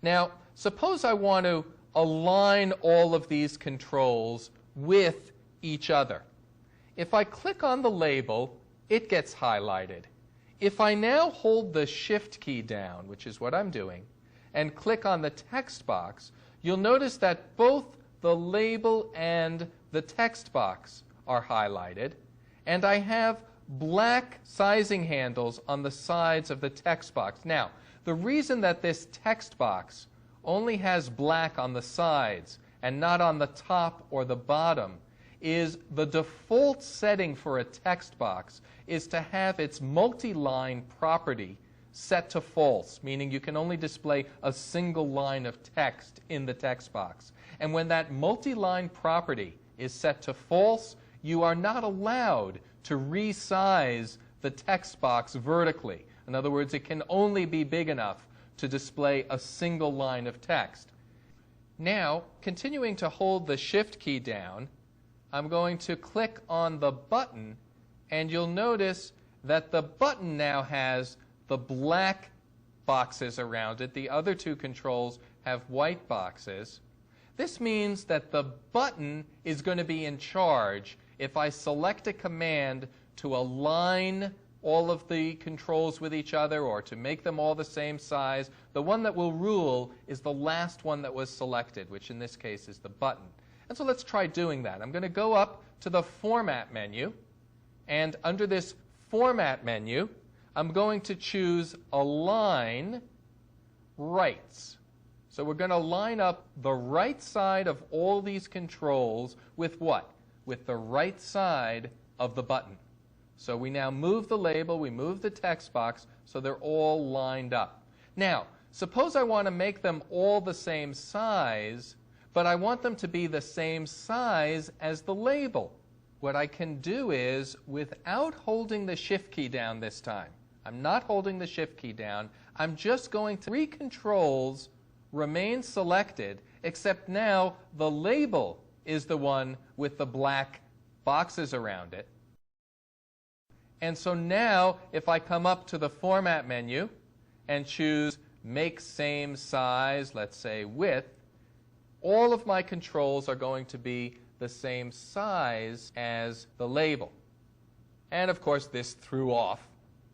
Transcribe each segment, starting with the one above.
Now, suppose I want to align all of these controls with each other. If I click on the label, it gets highlighted. If I now hold the Shift key down, which is what I'm doing, and click on the text box, you'll notice that both the label and the text box are highlighted, and I have black sizing handles on the sides of the text box. Now, the reason that this text box only has black on the sides and not on the top or the bottom is the default setting for a text box is to have its multi-line property set to false, meaning you can only display a single line of text in the text box. And when that multi-line property is set to false, you are not allowed to resize the text box vertically. In other words, it can only be big enough to display a single line of text. Now, continuing to hold the Shift key down, I'm going to click on the button, and you'll notice that the button now has the black boxes around it. The other two controls have white boxes. This means that the button is going to be in charge if I select a command to align all of the controls with each other or to make them all the same size. The one that will rule is the last one that was selected, which in this case is the button. And so let's try doing that. I'm going to go up to the Format menu, and under this Format menu, I'm going to choose Align Rights. So we're going to line up the right side of all these controls with what? With the right side of the button. So we now move the label, we move the text box, so they're all lined up. Now, suppose I want to make them all the same size, but I want them to be the same size as the label. What I can do is, without holding the Shift key down this time, I'm not holding the Shift key down, I'm just going to, three controls remain selected, except now the label is the one with the black boxes around it. And so now, if I come up to the Format menu and choose Make Same Size, let's say Width, all of my controls are going to be the same size as the label. And of course, this threw off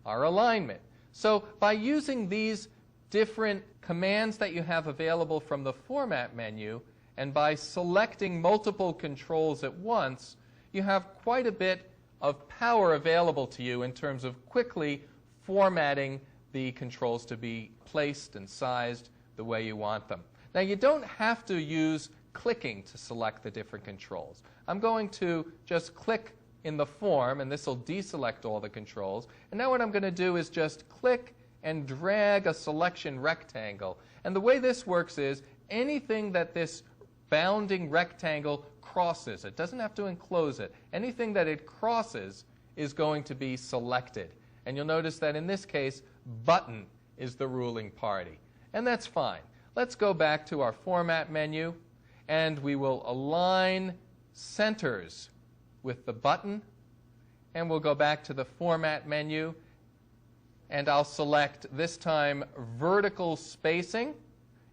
our alignment. So by using these different commands that you have available from the Format menu, and by selecting multiple controls at once, you have quite a bit of power available to you in terms of quickly formatting the controls to be placed and sized the way you want them. Now, you don't have to use clicking to select the different controls. I'm going to just click in the form, and this will deselect all the controls. And now what I'm going to do is just click and drag a selection rectangle. And the way this works is anything that this bounding rectangle crosses, it doesn't have to enclose it, anything that it crosses is going to be selected. And you'll notice that in this case, button is the ruling party. And that's fine. Let's go back to our Format menu, and we will align centers with the button, and we'll go back to the Format menu, and I'll select this time vertical spacing,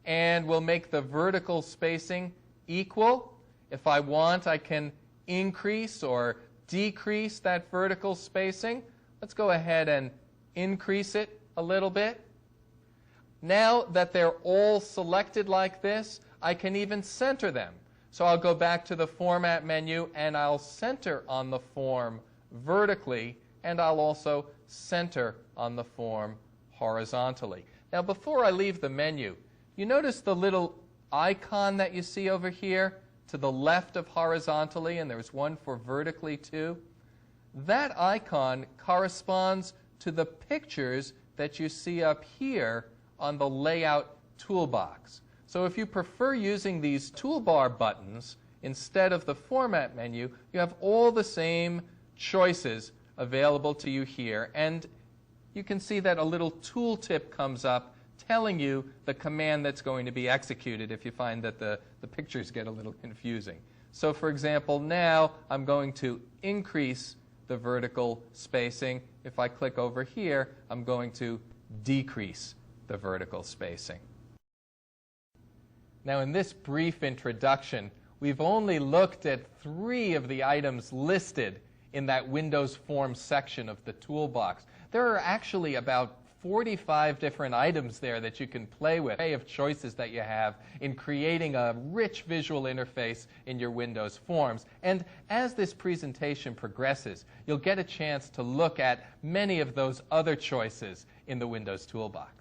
and we'll make the vertical spacing equal. If I want, I can increase or decrease that vertical spacing. Let's go ahead and increase it a little bit. Now that they're all selected like this, I can even center them. So I'll go back to the Format menu, and I'll center on the form vertically, and I'll also center on the form horizontally. Now, before I leave the menu, you notice the little icon that you see over here to the left of horizontally, and there's one for vertically too. That icon corresponds to the pictures that you see up here on the Layout toolbox. So if you prefer using these toolbar buttons instead of the Format menu, you have all the same choices available to you here. And you can see that a little tooltip comes up telling you the command that's going to be executed if you find that the pictures get a little confusing. So for example, now I'm going to increase the vertical spacing. If I click over here, I'm going to decrease the vertical spacing. Now, in this brief introduction, we've only looked at 3 of the items listed in that Windows Forms section of the toolbox. There are actually about 45 different items there that you can play with, an array of choices that you have in creating a rich visual interface in your Windows Forms. And as this presentation progresses, you'll get a chance to look at many of those other choices in the Windows Toolbox.